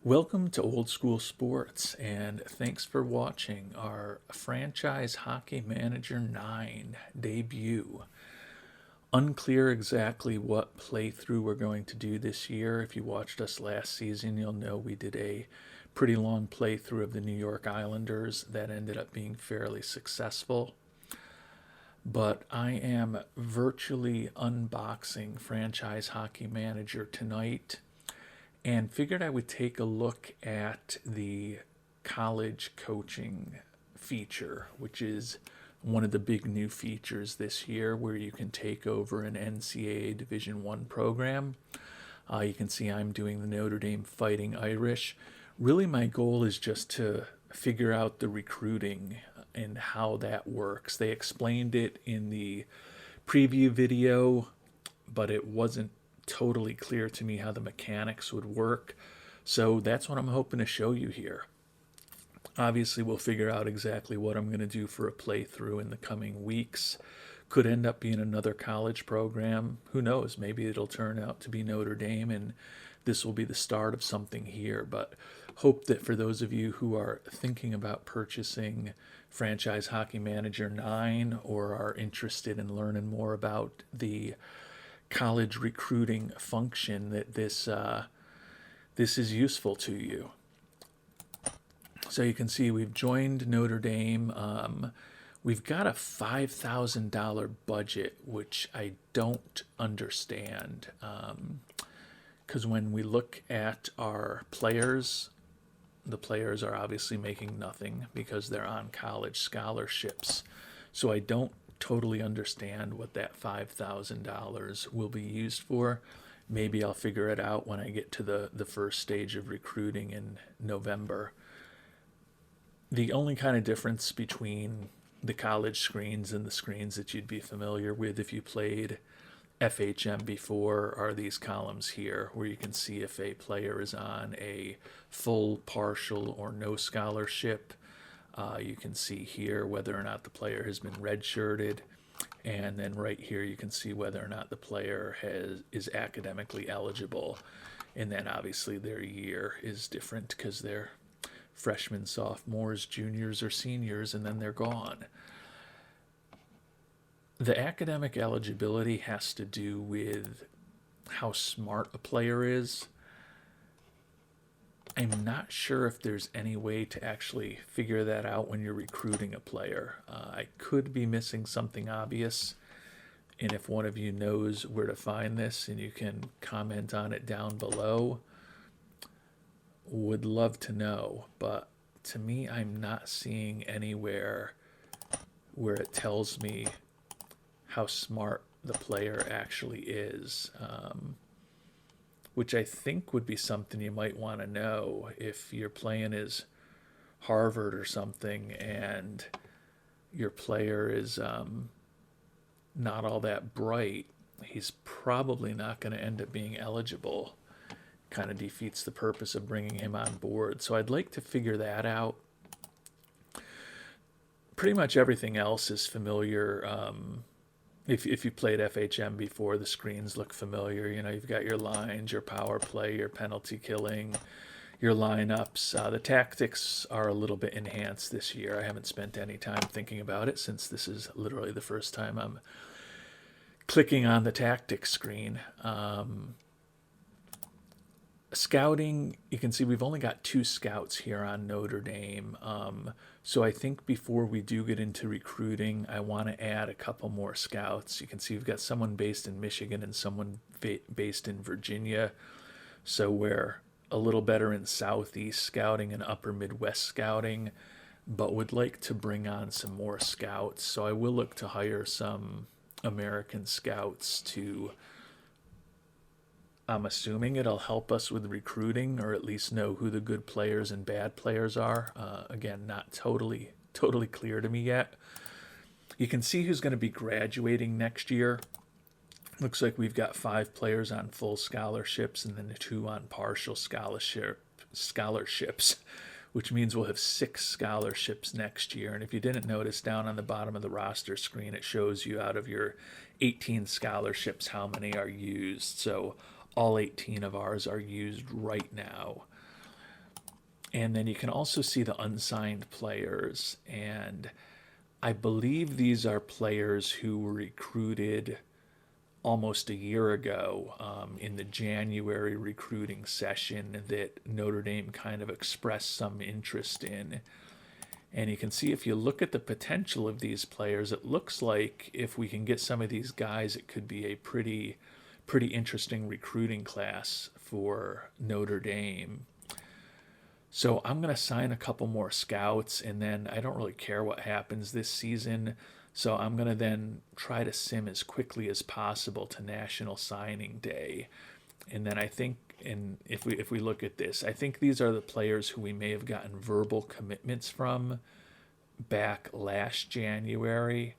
Welcome to Old School Sports, and thanks for watching our Franchise Hockey Manager 9 debut. Unclear exactly what playthrough we're going to do this year. If you watched us last season, you'll know we did a pretty long playthrough of the New York Islanders that ended up being fairly successful. But I am virtually unboxing Franchise Hockey Manager tonight and figured I would take a look at the college coaching feature, which is one of the big new features this year where you can take over an NCAA Division 1 program. You can see I'm doing the Notre Dame Fighting Irish. Really, my goal is just to figure out the recruiting and how that works. They explained it in the preview video, but it wasn't totally clear to me how the mechanics would work. So that's what I'm hoping to show you here. Obviously, we'll figure out exactly what I'm going to do for a playthrough in the coming weeks. Could end up being another college program. Who knows? Maybe it'll turn out to be Notre Dame and this will be the start of something here. But hope that for those of you who are thinking about purchasing Franchise Hockey Manager 9 or are interested in learning more about the college recruiting function, that this is useful to you. So you can see we've joined Notre Dame. We've got a $5,000 budget, which I don't understand. Because when we look at our players, the players are obviously making nothing because they're on college scholarships. So I don't totally understand what that $5,000 will be used for. Maybe I'll figure it out when I get to the first stage of recruiting in November. The only kind of difference between the college screens and the screens that you'd be familiar with if you played FHM before are these columns here where you can see if a player is on a full, partial, or no scholarship. You can see here whether or not the player has been redshirted. And then right here you can see whether or not the player is academically eligible. And then obviously their year is different because they're freshmen, sophomores, juniors, or seniors, and then they're gone. The academic eligibility has to do with how smart a player is. I'm not sure if there's any way to actually figure that out when you're recruiting a player. I could be missing something obvious, and if one of you knows where to find this and you can comment on it down below, would love to know. But to me, I'm not seeing anywhere where it tells me how smart the player actually is. Which I think would be something you might want to know if you're playing as Harvard or something and your player is not all that bright. He's probably not going to end up being eligible. Kind of defeats the purpose of bringing him on board. So I'd like to figure that out. Pretty much everything else is familiar. If you played FHM before, the screens look familiar. You know, you've got your lines, your power play, your penalty killing, your lineups. The tactics are a little bit enhanced this year. I haven't spent any time thinking about it since this is literally the first time I'm clicking on the tactics screen. Scouting, you can see we've only got 2 scouts here on Notre Dame. So I think before we do get into recruiting, I want to add a couple more scouts. You can see we've got someone based in Michigan and someone based in Virginia. So we're a little better in Southeast scouting and Upper Midwest scouting, but would like to bring on some more scouts. So I will look to hire some American scouts to, I'm assuming it'll help us with recruiting or at least know who the good players and bad players are. Again, not totally clear to me yet. You can see who's going to be graduating next year. Looks like we've got 5 players on full scholarships and then 2 on partial scholarships, which means we'll have 6 scholarships next year. And if you didn't notice, down on the bottom of the roster screen, it shows you out of your 18 scholarships how many are used. So all 18 of ours are used right now. And then you can also see the unsigned players. And I believe these are players who were recruited almost a year ago in the January recruiting session that Notre Dame kind of expressed some interest in. And you can see if you look at the potential of these players, it looks like if we can get some of these guys, it could be a pretty interesting recruiting class for Notre Dame. So I'm going to sign a couple more scouts, and then I don't really care what happens this season. So I'm going to then try to sim as quickly as possible to National Signing Day. And then I think, and if we look at this, I think these are the players who we may have gotten verbal commitments from back last January.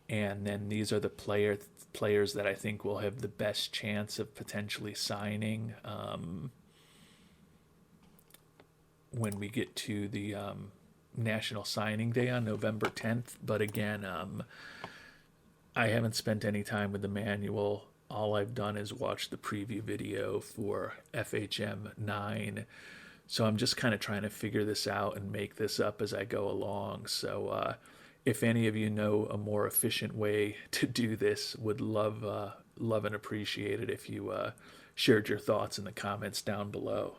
And then these are the players that I think will have the best chance of potentially signing when we get to the National Signing Day on November 10th. But again, I haven't spent any time with the manual. All I've done is watch the preview video for FHM 9. So I'm just kind of trying to figure this out and make this up as I go along. So if any of you know a more efficient way to do this, would love and appreciate it if you shared your thoughts in the comments down below.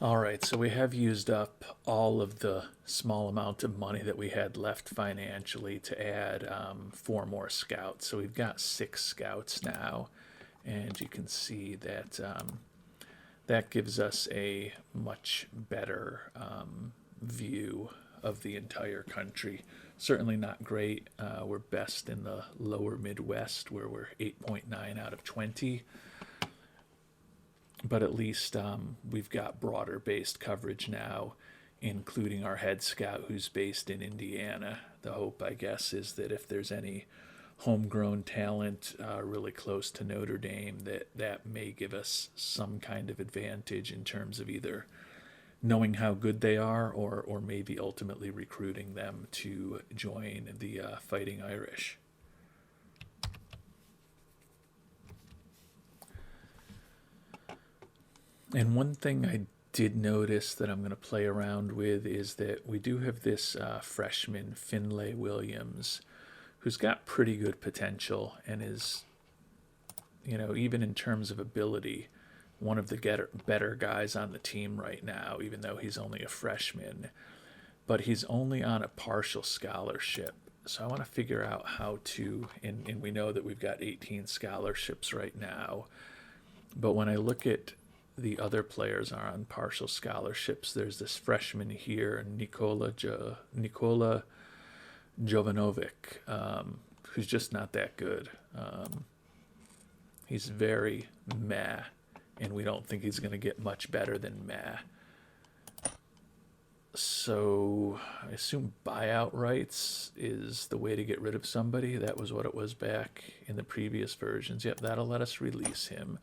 All right, so we have used up all of the small amount of money that we had left financially to add 4 more scouts. So we've got 6 scouts now, and you can see that that gives us a much better view of the entire country. Certainly not great. We're best in the lower Midwest, where we're 8.9 out of 20. But at least we've got broader based coverage now, including our head scout who's based in Indiana. The hope, I guess, is that if there's any homegrown talent really close to Notre Dame, that may give us some kind of advantage in terms of either knowing how good they are or maybe ultimately recruiting them to join the Fighting Irish. And one thing I did notice that I'm going to play around with is that we do have this freshman, Finlay Williams, who's got pretty good potential and is, even in terms of ability, one of the better guys on the team right now, even though he's only a freshman. But he's only on a partial scholarship. So I want to figure out how to, and we know that we've got 18 scholarships right now. But when I look at the other players are on partial scholarships. There's this freshman here, Nikola Jovanovic, who's just not that good. He's very meh, and we don't think he's going to get much better than meh. So I assume buyout rights is the way to get rid of somebody. That was what it was back in the previous versions. Yep, that'll let us release him.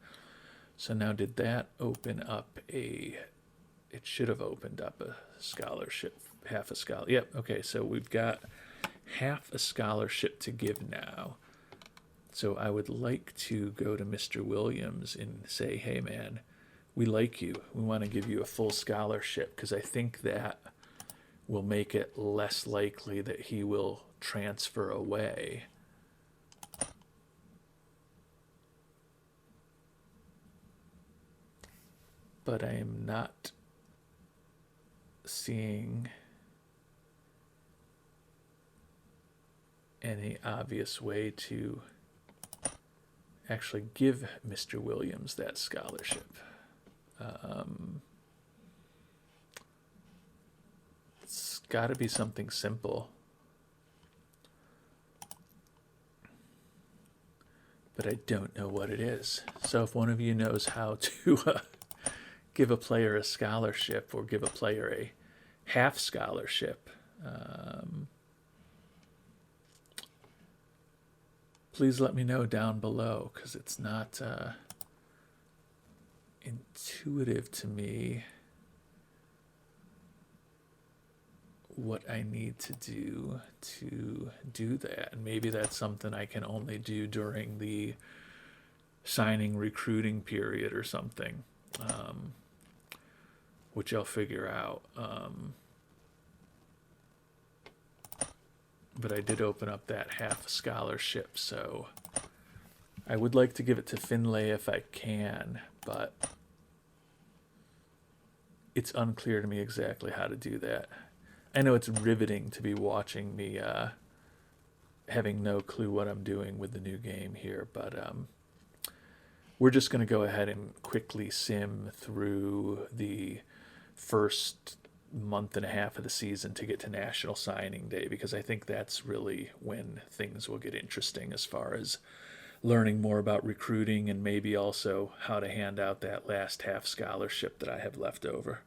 So now did that open up it should have opened up a scholarship, half a scholarship. Yep, okay, so we've got half a scholarship to give now. So I would like to go to Mr. Williams and say, hey man, we like you. We want to give you a full scholarship because I think that will make it less likely that he will transfer away. But I am not seeing any obvious way to actually give Mr. Williams that scholarship. It's got to be something simple. But I don't know what it is. So if one of you knows how to give a player a scholarship or give a player a half scholarship, please let me know down below because it's not intuitive to me what I need to do that. And maybe that's something I can only do during the signing recruiting period or something, which I'll figure out. But I did open up that half scholarship, so I would like to give it to Finlay if I can, but it's unclear to me exactly how to do that. I know it's riveting to be watching me having no clue what I'm doing with the new game here, but we're just going to go ahead and quickly sim through the first month and a half of the season to get to National Signing Day, because I think that's really when things will get interesting as far as learning more about recruiting and maybe also how to hand out that last half scholarship that I have left over.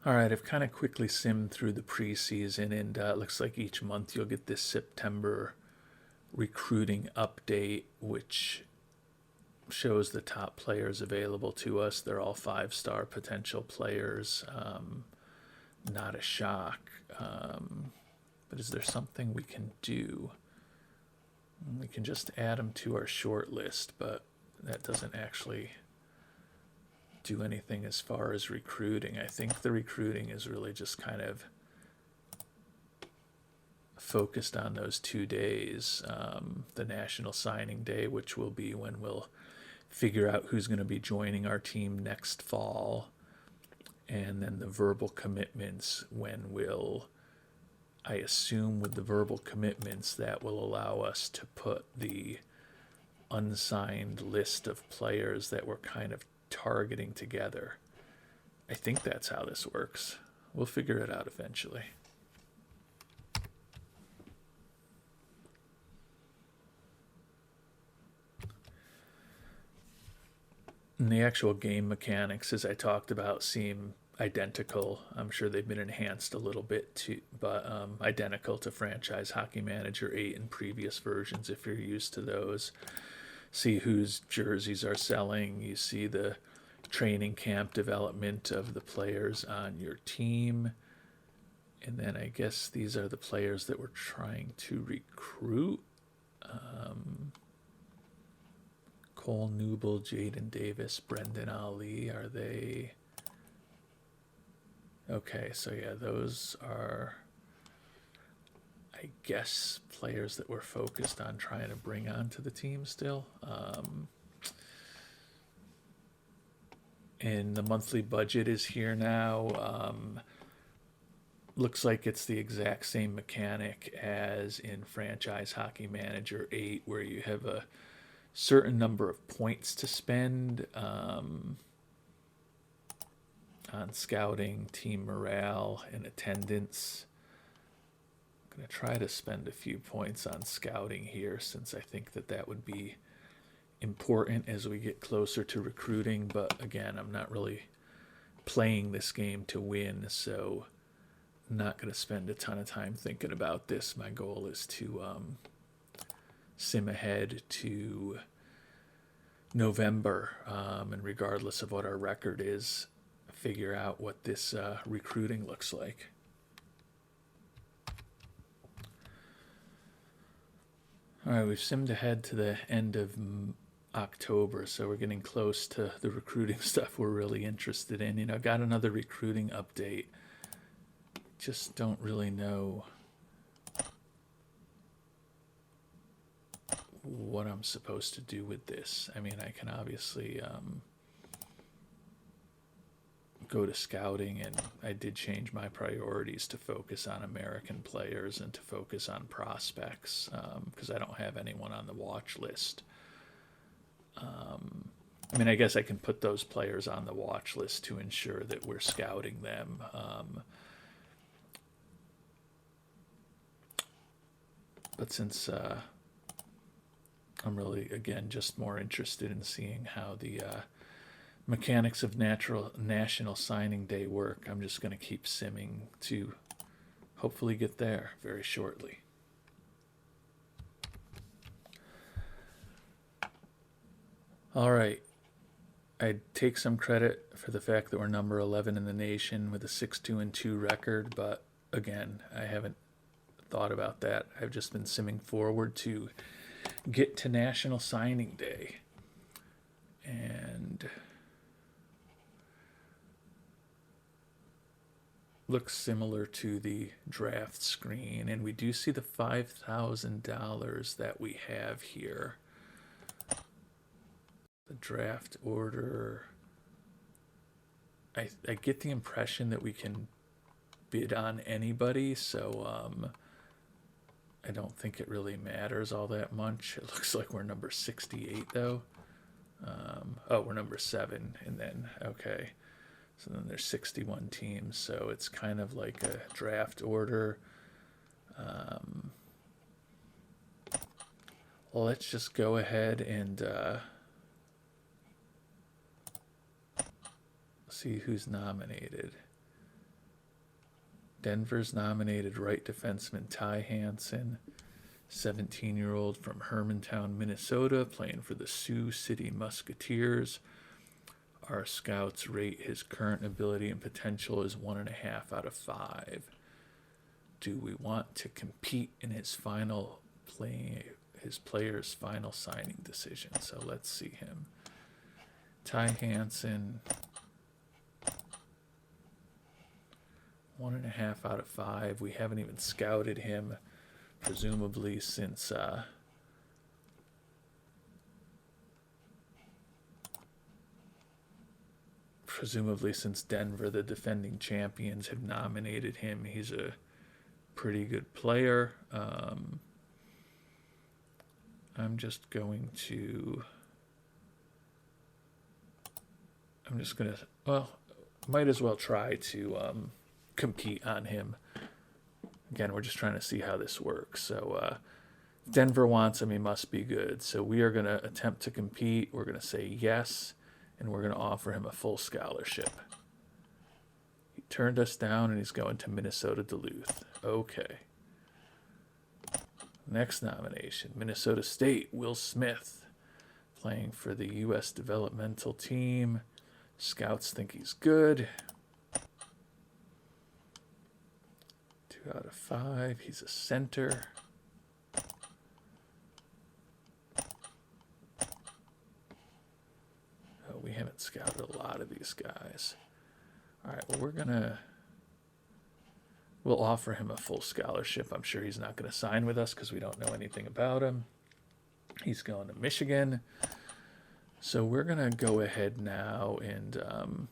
All right, I've kind of quickly simmed through the preseason, and it looks like each month you'll get this September recruiting update, which shows the top players available to us. They're all 5-star potential players. Not a shock. But is there something we can do? We can just add them to our short list, but that doesn't actually do anything as far as recruiting. I think the recruiting is really just kind of focused on those 2 days, the National Signing Day, which will be when we'll figure out who's going to be joining our team next fall, and then the verbal commitments, when we'll, I assume with the verbal commitments, that will allow us to put the unsigned list of players that we're kind of targeting together. I think that's how this works. We'll figure it out eventually. And the actual game mechanics, as I talked about, seem identical. I'm sure they've been enhanced a little bit too, but identical to Franchise Hockey Manager 8 and previous versions if you're used to those. See whose jerseys are selling. You see the training camp development of the players on your team. And then I guess these are the players that we're trying to recruit. Cole Newble, Jaden Davis, Brendan Ali, are they... Okay, so yeah, those are, I guess, players that we're focused on trying to bring onto the team still. And the monthly budget is here now. Looks like it's the exact same mechanic as in Franchise Hockey Manager 8, where you have a certain number of points to spend on scouting, team morale, and attendance. I'm going to try to spend a few points on scouting here, since I think that would be important as we get closer to recruiting. But again, I'm not really playing this game to win, so I'm not going to spend a ton of time thinking about this. My goal is to sim ahead to November, and regardless of what our record is, figure out what this recruiting looks like. All right, we've simmed ahead to the end of October, so we're getting close to the recruiting stuff we're really interested in. You know, got another recruiting update. Just don't really know what I'm supposed to do with this. I mean, I can obviously go to scouting, and I did change my priorities to focus on American players and to focus on prospects, because I don't have anyone on the watch list. I mean, I guess I can put those players on the watch list to ensure that we're scouting them. But since I'm really, again, just more interested in seeing how the mechanics of National Signing Day work, I'm just going to keep simming to hopefully get there very shortly. All right. I take some credit for the fact that we're number 11 in the nation with a 6-2-2 record, but again, I haven't thought about that. I've just been simming forward to get to National Signing Day. And looks similar to the draft screen, and we do see the $5,000 that we have here. The draft order. I get the impression that we can bid on anybody, so I don't think it really matters all that much. It looks like we're number 68 though. Oh, we're number 7, and then okay. So then there's 61 teams, so it's kind of like a draft order. Let's just go ahead and see who's nominated. Denver's nominated right defenseman Ty Hansen, 17-year-old from Hermantown, Minnesota, playing for the Sioux City Musketeers. Our scouts rate his current ability and potential as 1.5 out of 5. Do we want to compete in his player's final signing decision? So let's see him. Ty Hansen, 1.5 out of 5. We haven't even scouted him, presumably since Denver, the defending champions, have nominated him. He's a pretty good player. I'm just going to, well, might as well try to compete on him. Again, we're just trying to see how this works. So if Denver wants him, he must be good. So we are going to attempt to compete. We're going to say yes, and we're going to offer him a full scholarship. He turned us down, and he's going to Minnesota Duluth. Okay. Next nomination, Minnesota State, Will Smith, playing for the U.S. developmental team. Scouts think he's good. 2 out of 5. He's a center. Oh, we haven't scouted a lot of these guys. All right, well, we'll offer him a full scholarship. I'm sure he's not going to sign with us because we don't know anything about him. He's going to Michigan. So we're going to go ahead now and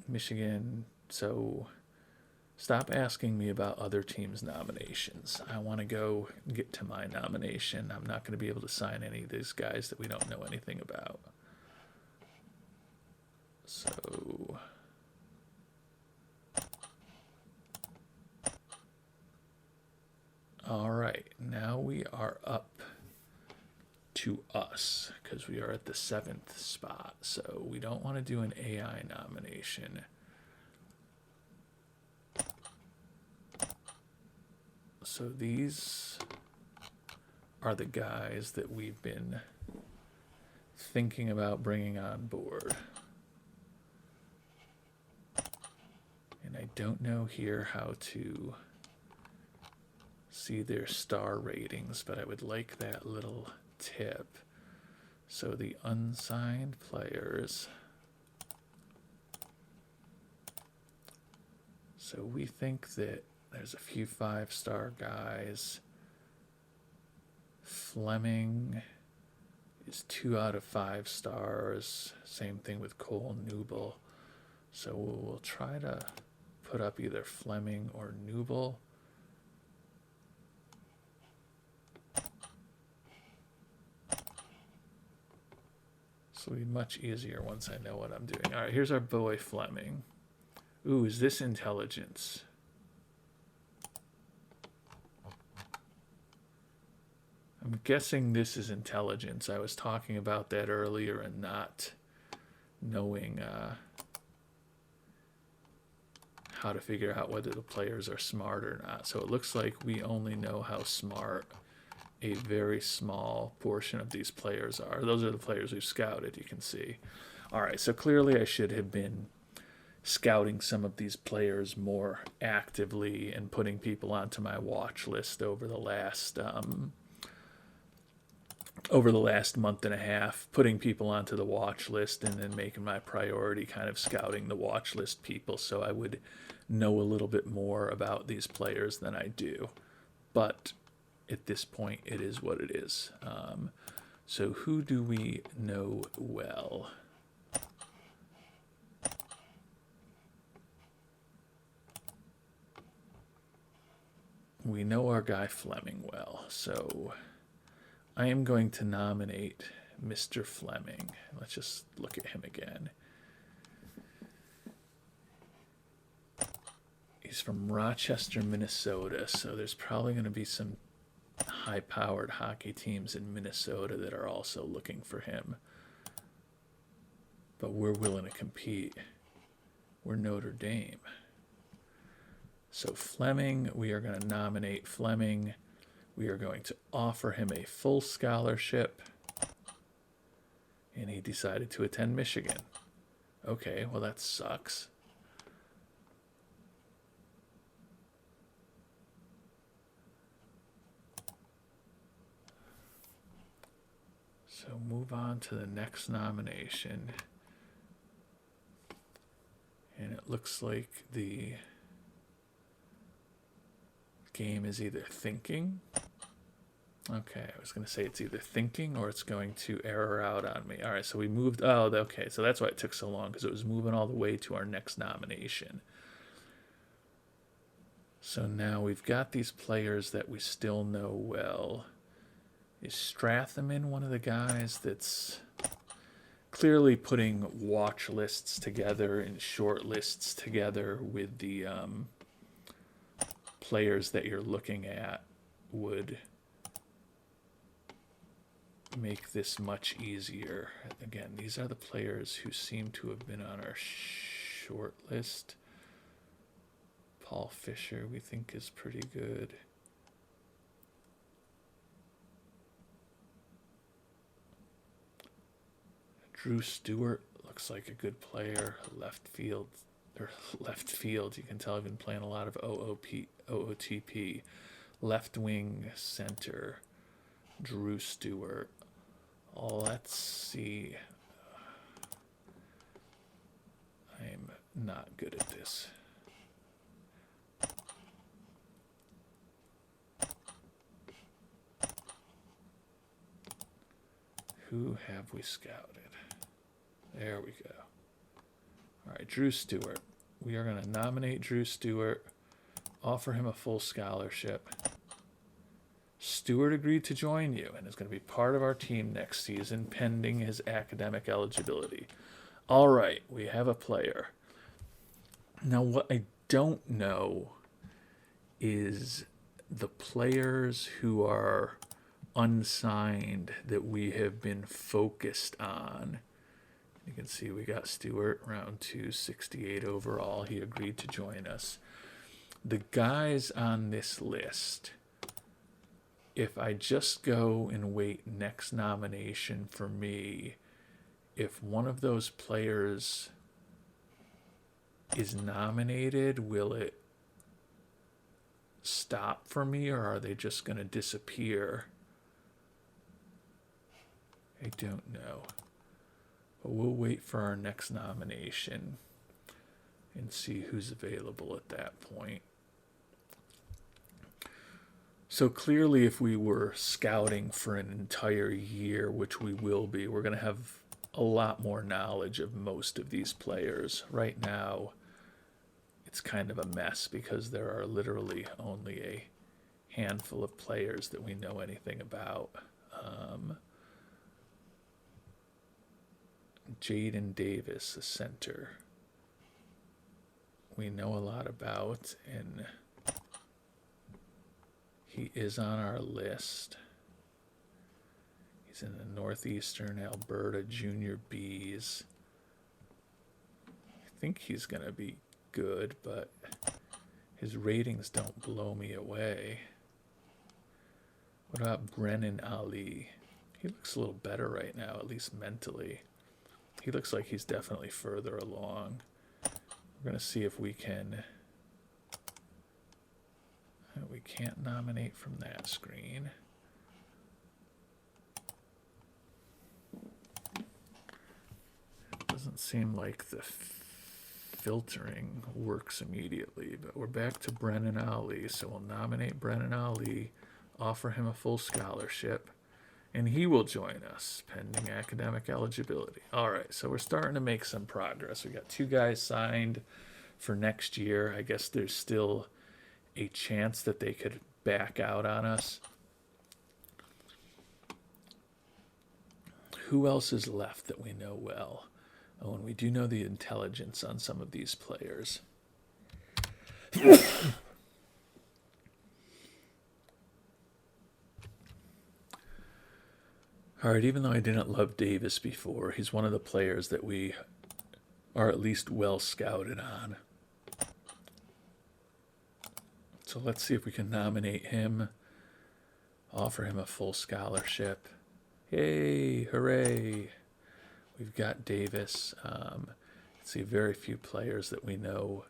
Michigan. So stop asking me about other teams' nominations. I want to go get to my nomination. I'm not going to be able to sign any of these guys that we don't know anything about. So all right, now we are up to us because we are at the 7th spot. So we don't want to do an AI nomination. So these are the guys that we've been thinking about bringing on board. And I don't know here how to see their star ratings, but I would like that little tip. So the unsigned players. So we think that there's a few 5-star guys. Fleming is 2 out of 5 stars. Same thing with Cole Newble. So we'll try to put up either Fleming or Newble. So it'll be much easier once I know what I'm doing. All right, here's our boy Fleming. Ooh, is this intelligence? I'm guessing this is intelligence. I was talking about that earlier and not knowing how to figure out whether the players are smart or not. So it looks like we only know how smart a very small portion of these players are. Those are the players we've scouted, you can see. All right, so clearly I should have been scouting some of these players more actively and putting people onto my watch list over the last month and a half, putting people onto the watch list and then making my priority kind of scouting the watch list people so I would know a little bit more about these players than I do. But at this point, it is what it is. So who do we know well? We know our guy Fleming well, so I am going to nominate Mr. Fleming. Let's just look at him again. He's from Rochester, Minnesota, so there's probably going to be some high-powered hockey teams in Minnesota that are also looking for him. But we're willing to compete. We're Notre Dame. So Fleming, we are going to nominate Fleming. We are going to offer him a full scholarship. And he decided to attend Michigan. Okay, well that sucks. So move on to the next nomination. And it looks like the game is either thinking. Okay, I was going to say it's either thinking or it's going to error out on me. All right, so we moved. Oh, okay, so that's why it took so long, because it was moving all the way to our next nomination. So now we've got these players that we still know well. Is Strathaman one of the guys that's clearly putting watch lists together and short lists together with the players that you're looking at would make this much easier? Again, these are the players who seem to have been on our short list. Paul Fisher, we think, is pretty good. Drew Stewart looks like a good player. Left field. You can tell I've been playing a lot of OOTP. Left wing center. Drew Stewart. Let's see. I'm not good at this. Who have we scouted? There we go. All right, Drew Stewart. We are going to nominate Drew Stewart, offer him a full scholarship. Stewart agreed to join you and is going to be part of our team next season, pending his academic eligibility. All right, we have a player. Now, what I don't know is the players who are unsigned that we have been focused on. You can see we got Stewart, round 268 overall. He agreed to join us. The guys on this list, if I just go and wait next nomination for me, if one of those players is nominated, will it stop for me, or are they just going to disappear? I don't know. But we'll wait for our next nomination and see who's available at that point. So clearly, if we were scouting for an entire year, which we will be, we're going to have a lot more knowledge of most of these players. Right now, it's kind of a mess because there are literally only a handful of players that we know anything about. Jaden Davis, the center, we know a lot about, and he is on our list. He's in the Northeastern Alberta Junior Bs. I think he's going to be good, but his ratings don't blow me away. What about Brennan Ali? He looks a little better right now, at least mentally. He looks like he's definitely further along. We're going to see if we can... We can't nominate from that screen. Doesn't seem like the filtering works immediately, but we're back to Brennan Ali, so we'll nominate Brennan Ali, offer him a full scholarship, and he will join us pending academic eligibility. All right, so we're starting to make some progress. We got 2 guys signed for next year. I guess there's still a chance that they could back out on us. Who else is left that we know well? Oh, and we do know the intelligence on some of these players. All right, even though I didn't love Davis before, he's one of the players that we are at least well scouted on. So let's see if we can nominate him, offer him a full scholarship. Yay, hooray. We've got Davis. See, very few players that we know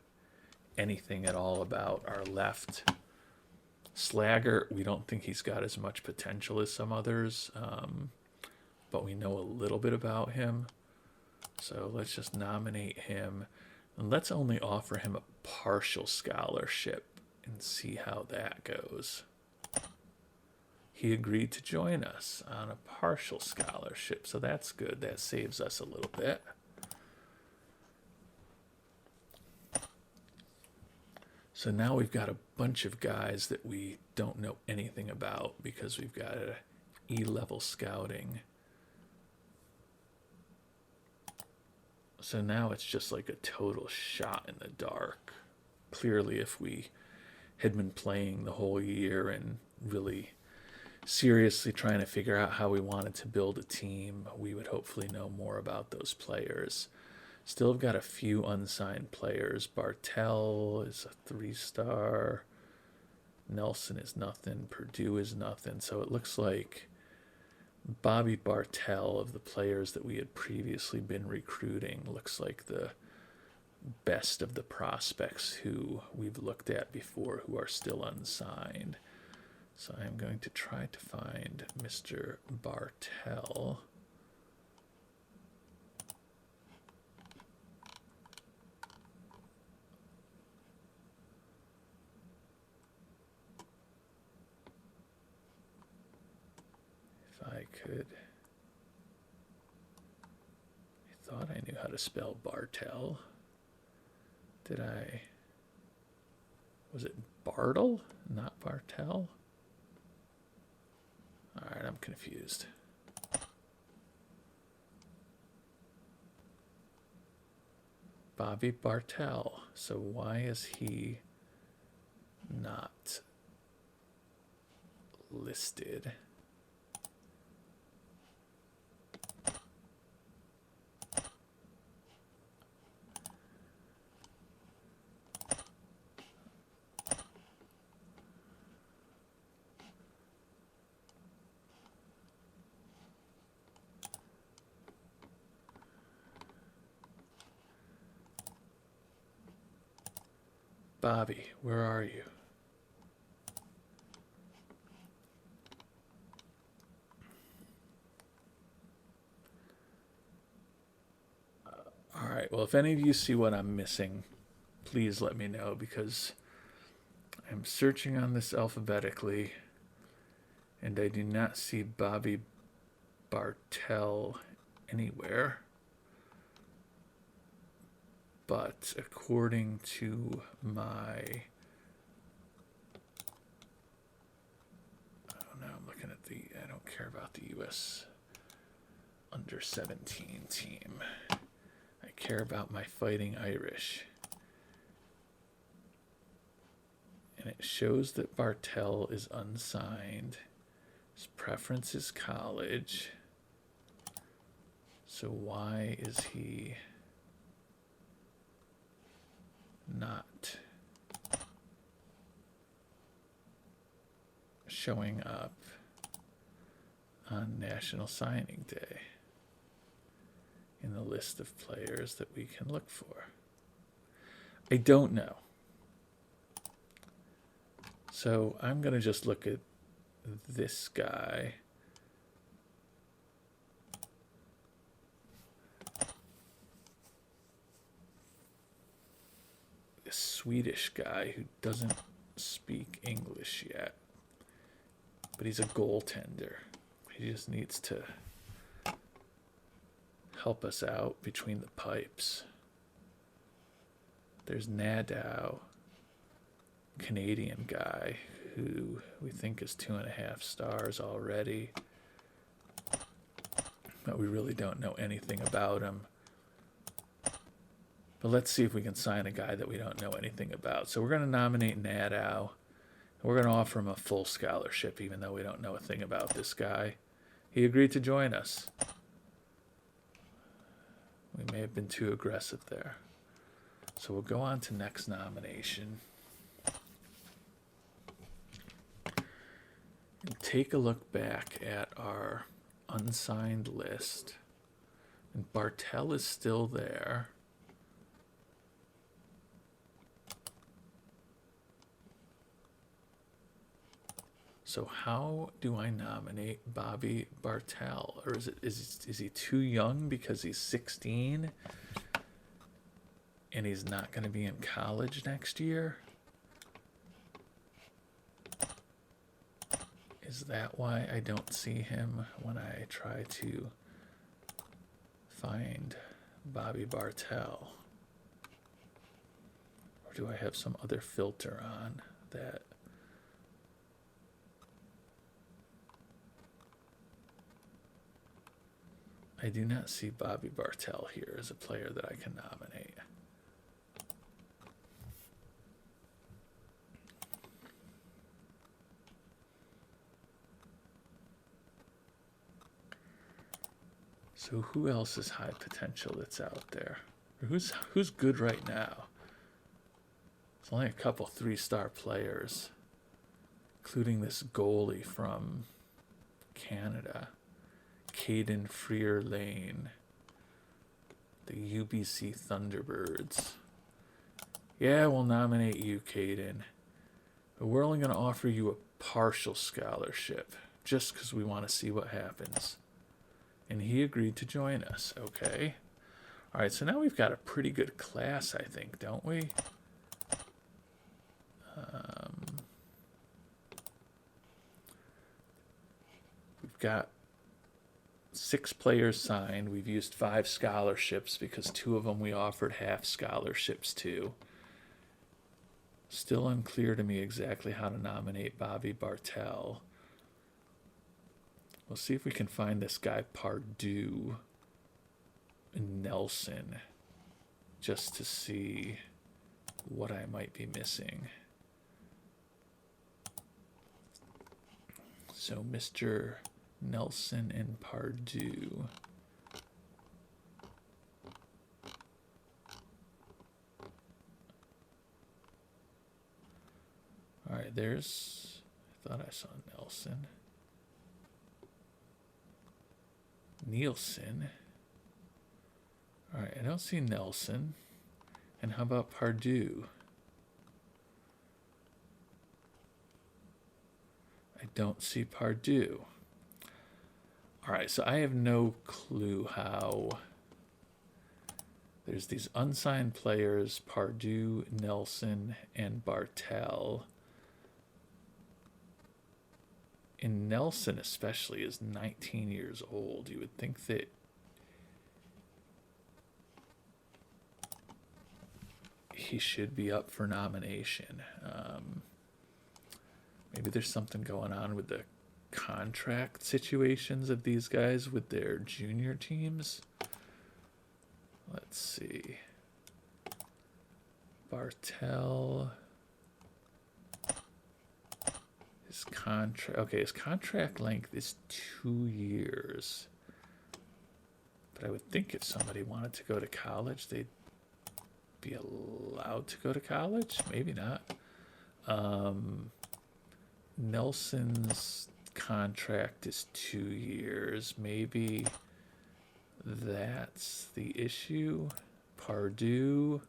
anything at all about are left. Slagger, we don't think he's got as much potential as some others, but we know a little bit about him. So let's just nominate him. And let's only offer him a partial scholarship and see how that goes. He agreed to join us on a partial scholarship, so that's good. That saves us a little bit. So now we've got a bunch of guys that we don't know anything about because we've got a E-level scouting. So now it's just like a total shot in the dark. Clearly, if we had been playing the whole year and really seriously trying to figure out how we wanted to build a team, we would hopefully know more about those players. Still have got a few unsigned players. Bartell is a 3-star. Nelson is nothing. Purdue is nothing. So it looks like Bobby Bartell, of the players that we had previously been recruiting, looks like the best of the prospects who we've looked at before who are still unsigned. So I'm going to try to find Mr. Bartell. If I could... I thought I knew how to spell Bartell. Did I... Was it Bartle, not Bartell? All right, I'm confused. Bobby Bartell. So why is he not listed? Bobby, where are you? All right, well, if any of you see what I'm missing, please let me know, because I'm searching on this alphabetically and I do not see Bobby Bartell anywhere. But according to my, oh no, I'm looking at the, I don't care about the U.S. under 17 team. I care about my Fighting Irish. And it shows that Bartell is unsigned. His preference is college. So why is he not showing up? on National Signing Day in the list of players that we can look for? I don't know. So I'm going to just look at this guy. This Swedish guy who doesn't speak English yet, but he's a goaltender. He just needs to help us out between the pipes. There's Nadeau, Canadian guy who we think is 2.5 stars already, but we really don't know anything about him. But let's see if we can sign a guy that we don't know anything about. So we're going to nominate Nadeau. We're going to offer him a full scholarship, even though we don't know a thing about this guy. He agreed to join us. We may have been too aggressive there. So we'll go on to next nomination. And take a look back at our unsigned list. And Bartel is still there. So how do I nominate Bobby Bartel? Or is he too young because he's 16 and he's not going to be in college next year? Is that why I don't see him when I try to find Bobby Bartel? Or do I have some other filter on that? I do not see Bobby Bartel here as a player that I can nominate. So who else is high potential that's out there? Or who's good right now? There's only a couple 3-star players, including this goalie from Canada, Caden Freer-Lane, the UBC Thunderbirds. Yeah, we'll nominate you, Caden. But we're only going to offer you a partial scholarship, just because we want to see what happens. And he agreed to join us, okay? All right, so now we've got a pretty good class, I think, don't we? We've got 6 players signed. We've used 5 scholarships because 2 of them we offered half scholarships to. Still unclear to me exactly how to nominate Bobby Bartel. We'll see if we can find this guy Pardue Nelson just to see what I might be missing. So Mr. Nelson and Pardue. All right, there's, I thought I saw Nelson. Nielsen. All right, I don't see Nelson. And how about Pardue? I don't see Pardue. All right, so I have no clue how there's these unsigned players, Pardue, Nelson, and Bartel. And Nelson especially is 19 years old. You would think that he should be up for nomination. Maybe there's something going on with the contract situations of these guys with their junior teams. Let's see. Bartel. His contract. Okay, his contract length is 2 years. But I would think if somebody wanted to go to college, they'd be allowed to go to college. Maybe not. Nelson's contract is 2 years. Maybe that's the issue. Pardue,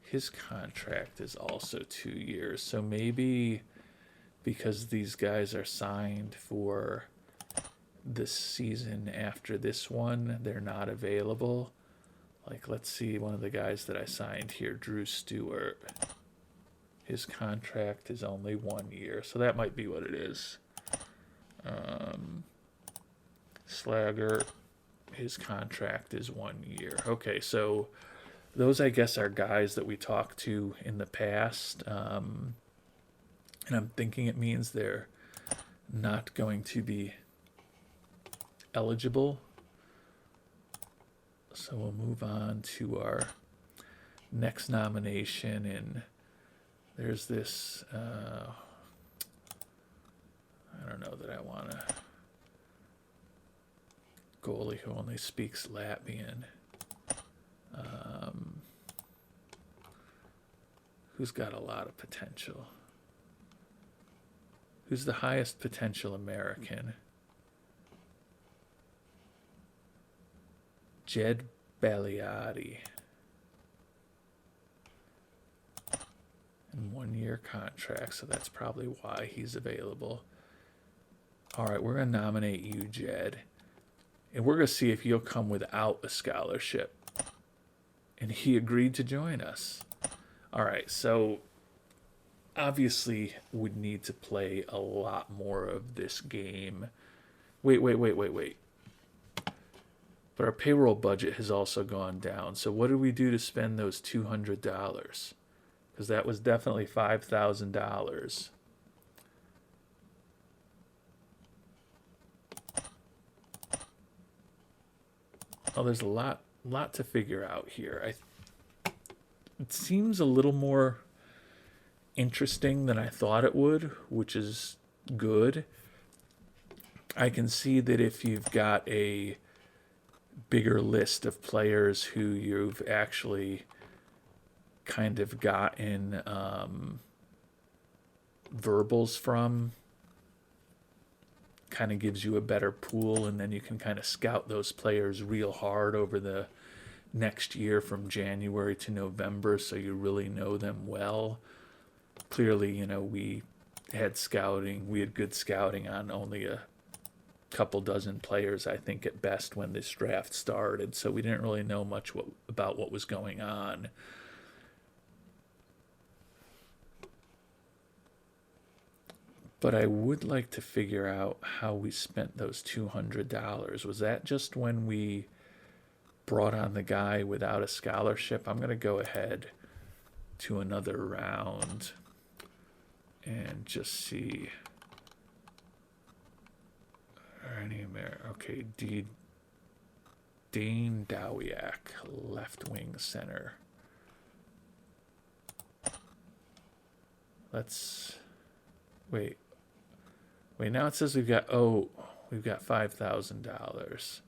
his contract is also 2 years. So maybe because these guys are signed for this season after this one, they're not available. Like, let's see, one of the guys that I signed here, Drew Stewart, his contract is only 1 year, so that might be what it is. Slager, his contract is 1 year. Okay, so those, I guess, are guys that we talked to in the past, and I'm thinking it means they're not going to be eligible. So we'll move on to our next nomination, and there's this, I don't know that I want to, goalie who only speaks Latvian. Who's got a lot of potential? Who's the highest potential American? Jed Baliotti. And 1 year contract, so that's probably why he's available. All right, we're going to nominate you, Jed. And we're going to see if you'll come without a scholarship. And he agreed to join us. All right, so obviously would need to play a lot more of this game. Wait. But our payroll budget has also gone down. So what did we do to spend those $200? Because that was definitely $5,000. Oh, there's a lot to figure out here. It seems a little more interesting than I thought it would, which is good. I can see that if you've got a bigger list of players who you've actually kind of gotten verbals from, kind of gives you a better pool, and then you can kind of scout those players real hard over the next year from January to November, so you really know them well. Clearly, we had good scouting on only a couple dozen players, I think, at best when this draft started, so we didn't really know much about what was going on. But I would like to figure out how we spent those $200. Was that just when we brought on the guy without a scholarship? I'm going to go ahead to another round and just see. Okay, Dane Dowiak, left wing center. Let's wait. Now it says we've got $5,000.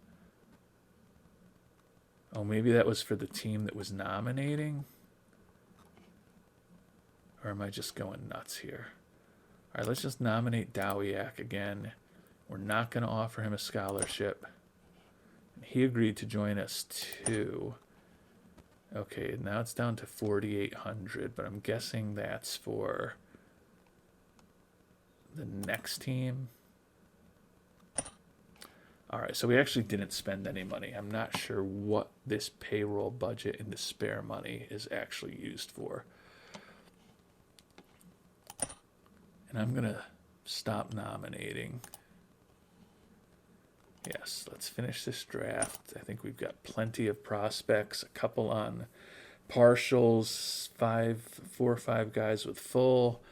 Oh, maybe that was for the team that was nominating? Or am I just going nuts here? All right, let's just nominate Dowiak again. We're not going to offer him a scholarship. He agreed to join us too. Okay, now it's down to 4,800, but I'm guessing that's for the next team. All right, so we actually didn't spend any money. I'm not sure what this payroll budget and the spare money is actually used for. And I'm going to stop nominating. Yes, let's finish this draft. I think we've got plenty of prospects, a couple on partials, 4 or 5 guys with full,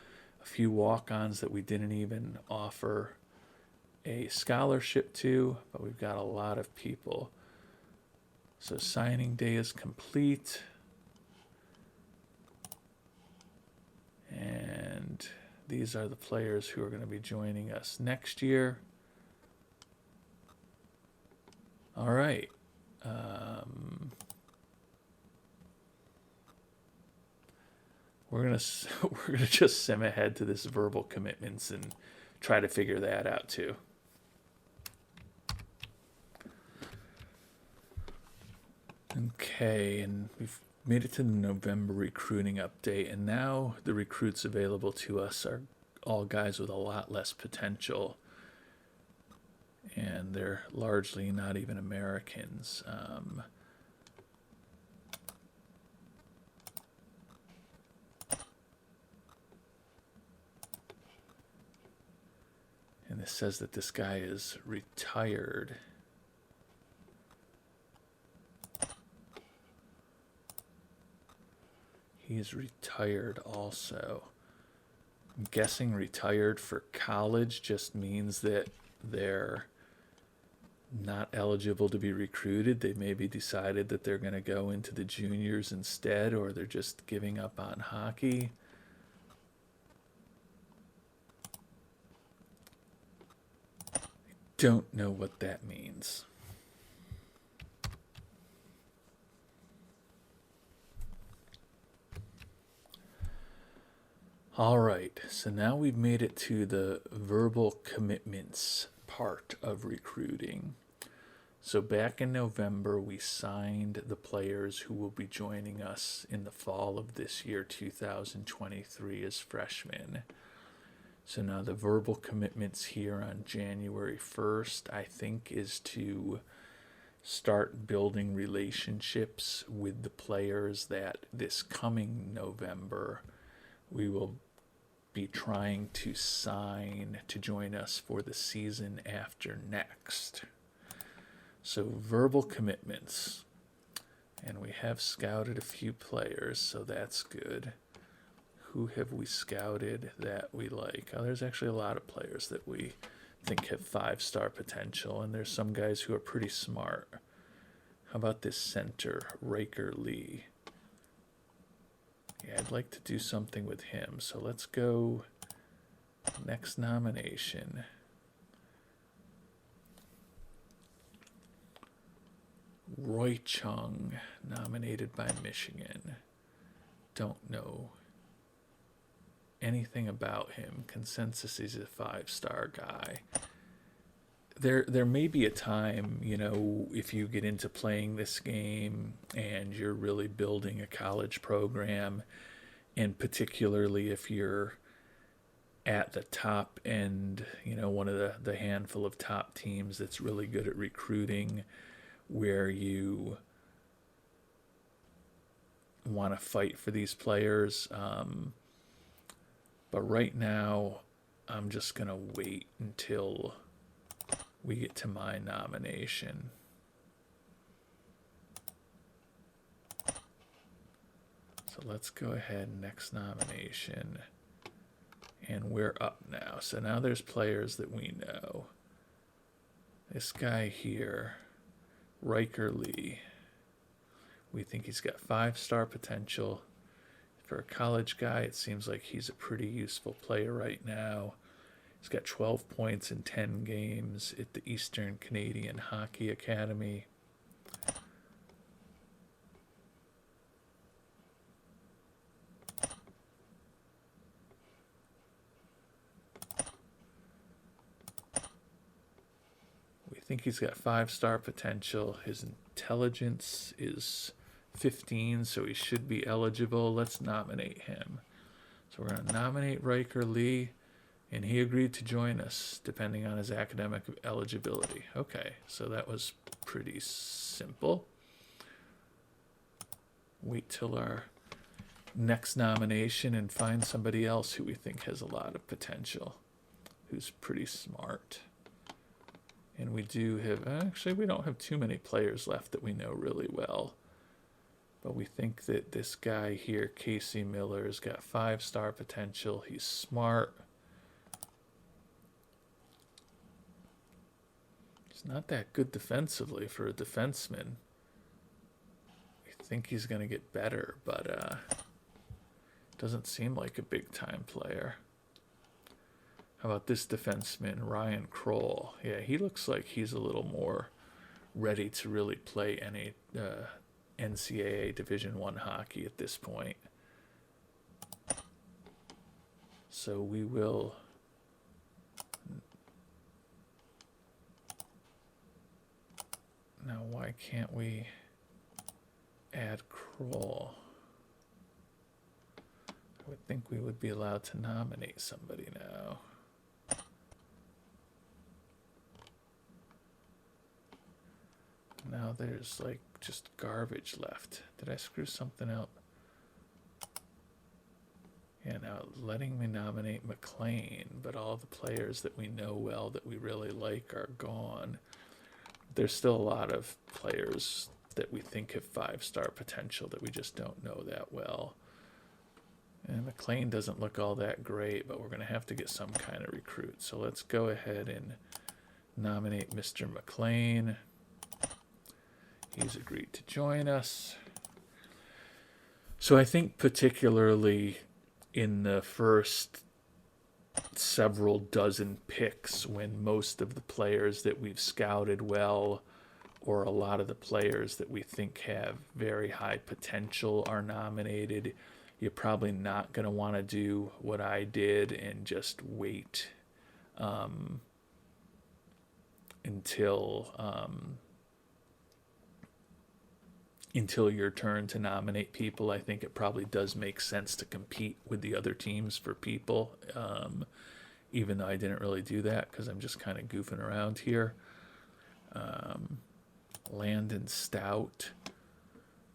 a few walk-ons that we didn't even offer a scholarship to, but we've got a lot of people. So signing day is complete. And these are the players who are going to be joining us next year. All right. We're gonna just sim ahead to this verbal commitments and try to figure that out too. Okay, and we've made it to the November recruiting update, and now the recruits available to us are all guys with a lot less potential, and they're largely not even Americans. And this says that this guy is retired. He's retired also. I'm guessing retired for college just means that they're not eligible to be recruited. They maybe decided that they're going to go into the juniors instead, or they're just giving up on hockey. I don't know what that means. All right, so now we've made it to the verbal commitments part of recruiting. So back in November, we signed the players who will be joining us in the fall of this year, 2023, as freshmen. So now the verbal commitments here on January 1st, I think, is to start building relationships with the players that this coming November we will be trying to sign to join us for the season after next. So verbal commitments. And we have scouted a few players, so that's good. Who have we scouted that we like? Oh, there's actually a lot of players that we think have 5-star potential, and there's some guys who are pretty smart. How about this center, Riker Lee? Yeah, I'd like to do something with him. So let's go next nomination. Roy Chung, nominated by Michigan. Don't know anything about him. Consensus, he's a 5-star guy. There may be a time, you know, if you get into playing this game and you're really building a college program, and particularly if you're at the top end, you know, one of the handful of top teams that's really good at recruiting, where you want to fight for these players. But right now, I'm just going to wait until we get to my nomination. So let's go ahead, next nomination. And we're up now. So now there's players that we know. This guy here, Riker Lee. We think he's got 5-star potential. For a college guy, it seems like he's a pretty useful player right now. He's got 12 points in 10 games at the Eastern Canadian Hockey Academy. We think he's got 5-star potential. His intelligence is 15, so he should be eligible. Let's nominate him. So we're going to nominate Riker Lee. And he agreed to join us, depending on his academic eligibility. Okay, so that was pretty simple. Wait till our next nomination and find somebody else who we think has a lot of potential, who's pretty smart. And we do have, actually, we don't have too many players left that we know really well. But we think that this guy here, Casey Miller, has got 5-star potential. He's smart. Not that good defensively for a defenseman. I think he's going to get better, but doesn't seem like a big-time player. How about this defenseman, Ryan Kroll? Yeah, he looks like he's a little more ready to really play any NCAA Division I hockey at this point. So we will Now, why can't we add Kroll? I would think we would be allowed to nominate somebody now. Now there's like just garbage left. Did I screw something up? Yeah, now letting me nominate McLean, but all the players that we know well that we really like are gone. There's still a lot of players that we think have 5-star potential that we just don't know that well. And McLean doesn't look all that great, but we're going to have to get some kind of recruit. So let's go ahead and nominate Mr. McLean. He's agreed to join us. So I think particularly in the first several dozen picks, when most of the players that we've scouted well, or a lot of the players that we think have very high potential are nominated, you're probably not going to want to do what I did and just wait until your turn to nominate people. I think it probably does make sense to compete with the other teams for people, even though I didn't really do that because I'm just kind of goofing around here. Landon Stout.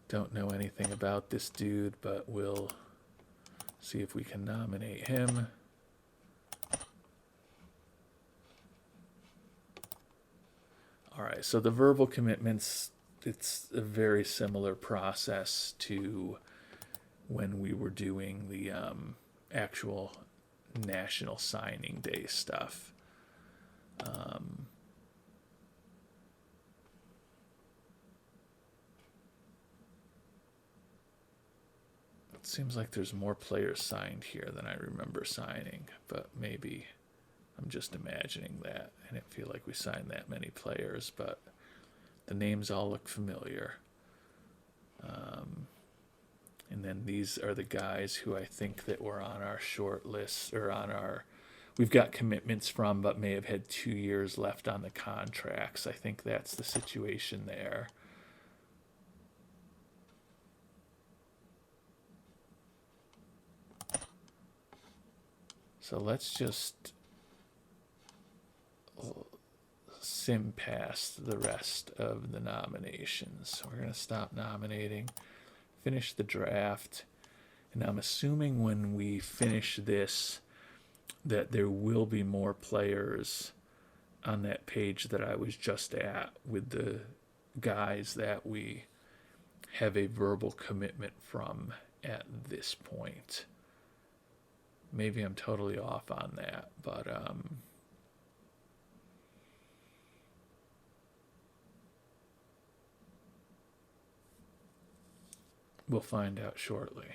Don't know anything about this dude, but we'll see if we can nominate him. All right, so the verbal commitments, it's a very similar process to when we were doing the actual National Signing Day stuff. It seems like there's more players signed here than I remember signing, but maybe I'm just imagining that. I didn't feel like we signed that many players, but the names all look familiar. And then these are the guys who I think that were on our short list, or on our, we've got commitments from, but may have had 2 years left on the contracts. I think that's the situation there. So let's just sim past the rest of the nominations. So we're going to stop nominating, finish the draft, and I'm assuming when we finish this that there will be more players on that page that I was just at with the guys that we have a verbal commitment from at this point. Maybe I'm totally off on that, but we'll find out shortly.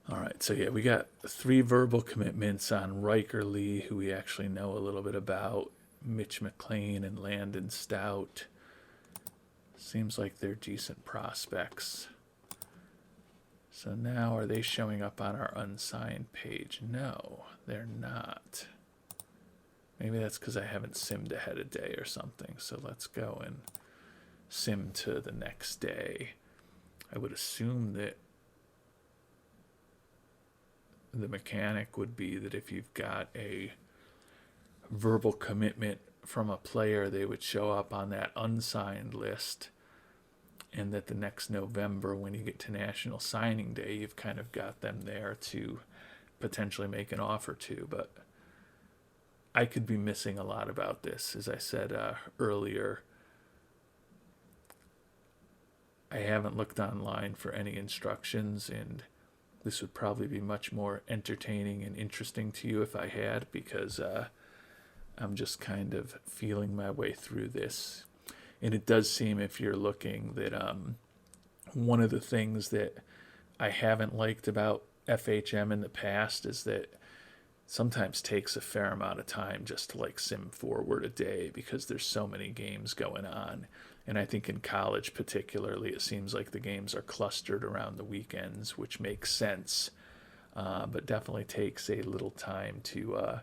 All right, so yeah, we got 3 verbal commitments on Riker Lee, who we actually know a little bit about, Mitch McLean and Landon Stout. Seems like they're decent prospects. So now are they showing up on our unsigned page? No, they're not. Maybe that's because I haven't simmed ahead a day or something. So let's go and sim to the next day. I would assume that the mechanic would be that if you've got a verbal commitment from a player, they would show up on that unsigned list, and that the next November, when you get to National Signing Day, you've kind of got them there to potentially make an offer to. But I could be missing a lot about this. As I said earlier, I haven't looked online for any instructions, and this would probably be much more entertaining and interesting to you if I had, because I'm just kind of feeling my way through this. And it does seem, if you're looking, that one of the things that I haven't liked about FHM in the past is that sometimes takes a fair amount of time just to like sim forward a day, because there's so many games going on. And I think in college particularly, it seems like the games are clustered around the weekends, which makes sense, but definitely takes a little time to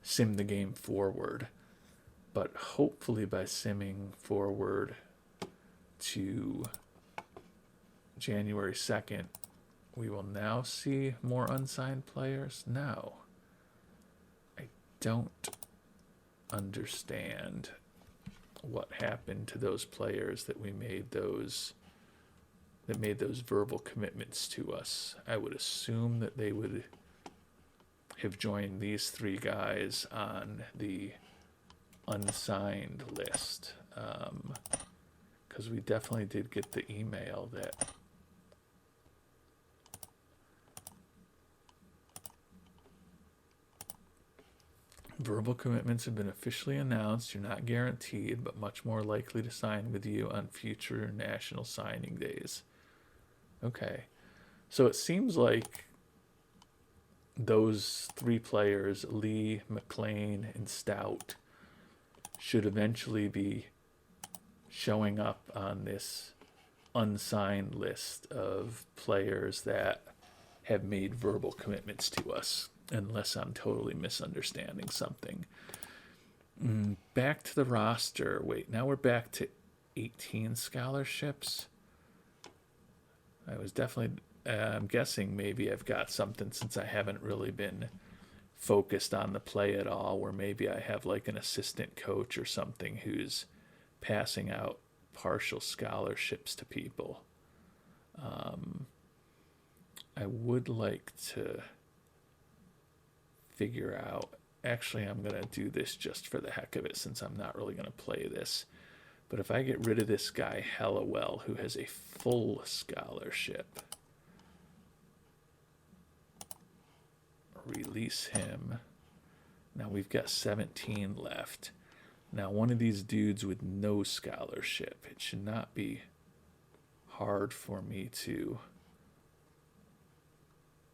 sim the game forward. But hopefully by simming forward to January 2nd, we will now see more unsigned players. No, I don't understand what happened to those players that made those verbal commitments to us. I would assume that they would have joined these three guys on the unsigned list, because we definitely did get the email that verbal commitments have been officially announced. You're not guaranteed, but much more likely to sign with you on future national signing days. Okay. So it seems like those three players, Lee, McLean, and Stout, should eventually be showing up on this unsigned list of players that have made verbal commitments to us, unless I'm totally misunderstanding something. Back to the roster. Wait, now we're back to 18 scholarships. I was definitely, I'm guessing maybe I've got something since I haven't really been focused on the play at all, where maybe I have like an assistant coach or something who's passing out partial scholarships to people. I would like to figure out, actually I'm going to do this just for the heck of it since I'm not really going to play this. But if I get rid of this guy Hallowell, who has a full scholarship, release him. Now we've got 17 left. Now one of these dudes with no scholarship, it should not be hard for me to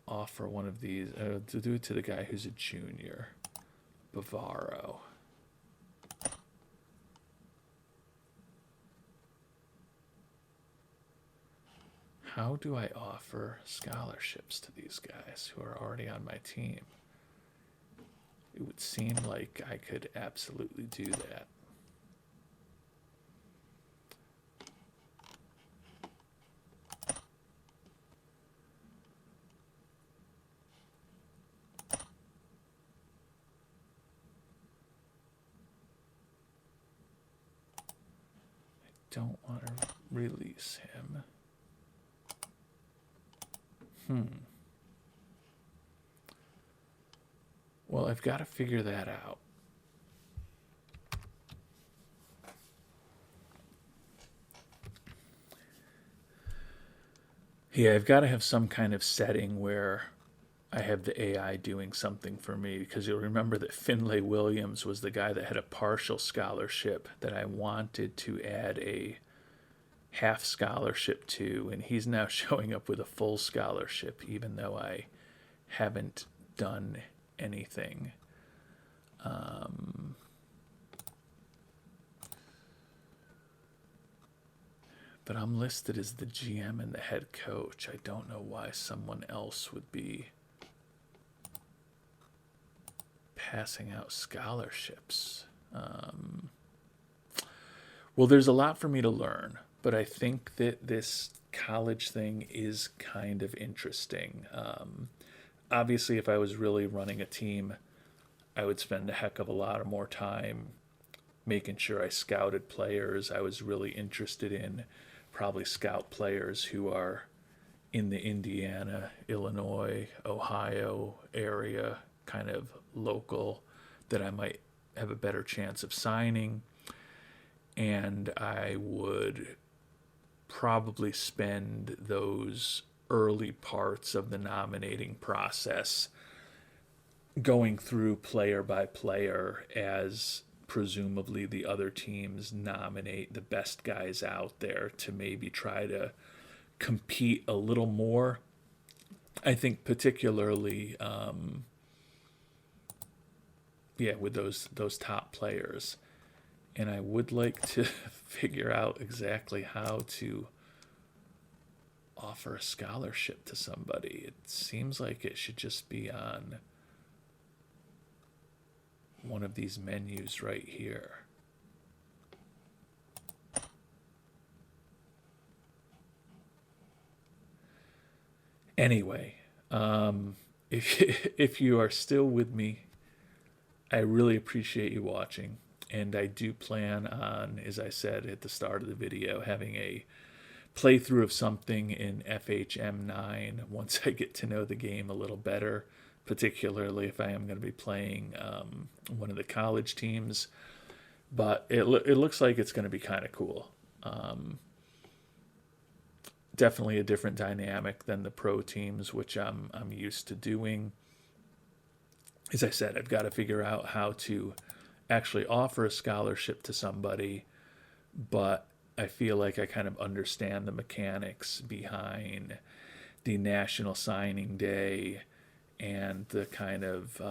offer one of these, to do it to the guy who's a junior, Bavaro. How do I offer scholarships to these guys who are already on my team? It would seem like I could absolutely do that. I don't want to release him. Well, I've got to figure that out. Yeah, I've got to have some kind of setting where I have the AI doing something for me, because you'll remember that Finlay Williams was the guy that had a partial scholarship that I wanted to add a half scholarship to, and he's now showing up with a full scholarship even though I haven't done anything. But I'm listed as the GM and the head coach. I don't know why someone else would be passing out scholarships. Well, there's a lot for me to learn, but I think that this college thing is kind of interesting. Obviously, if I was really running a team, I would spend a heck of a lot of more time making sure I scouted players I was really interested in, probably scout players who are in the Indiana, Illinois, Ohio area, kind of local, that I might have a better chance of signing. And I would probably spend those early parts of the nominating process going through player by player as presumably the other teams nominate the best guys out there to maybe try to compete a little more. I think particularly, with those top players. And I would like to figure out exactly how to offer a scholarship to somebody. It seems like it should just be on one of these menus right here. Anyway, if you are still with me, I really appreciate you watching. And I do plan on, as I said at the start of the video, having a playthrough of something in FHM9 once I get to know the game a little better, particularly if I am going to be playing one of the college teams. But it looks like it's going to be kind of cool. Definitely a different dynamic than the pro teams, which I'm used to doing. As I said, I've got to figure out how to actually offer a scholarship to somebody, but I feel like I kind of understand the mechanics behind the National Signing Day and the kind of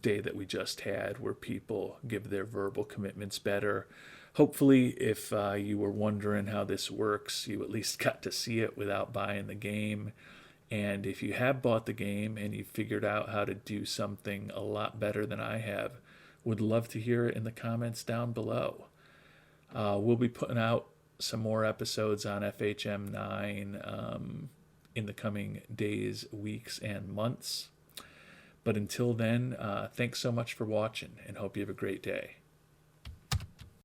day that we just had where people give their verbal commitments better. Hopefully, if you were wondering how this works, you at least got to see it without buying the game. And if you have bought the game and you've figured out how to do something a lot better than I have, would love to hear it in the comments down below. We'll be putting out some more episodes on FHM9 in the coming days, weeks, and months. But until then, thanks so much for watching and hope you have a great day.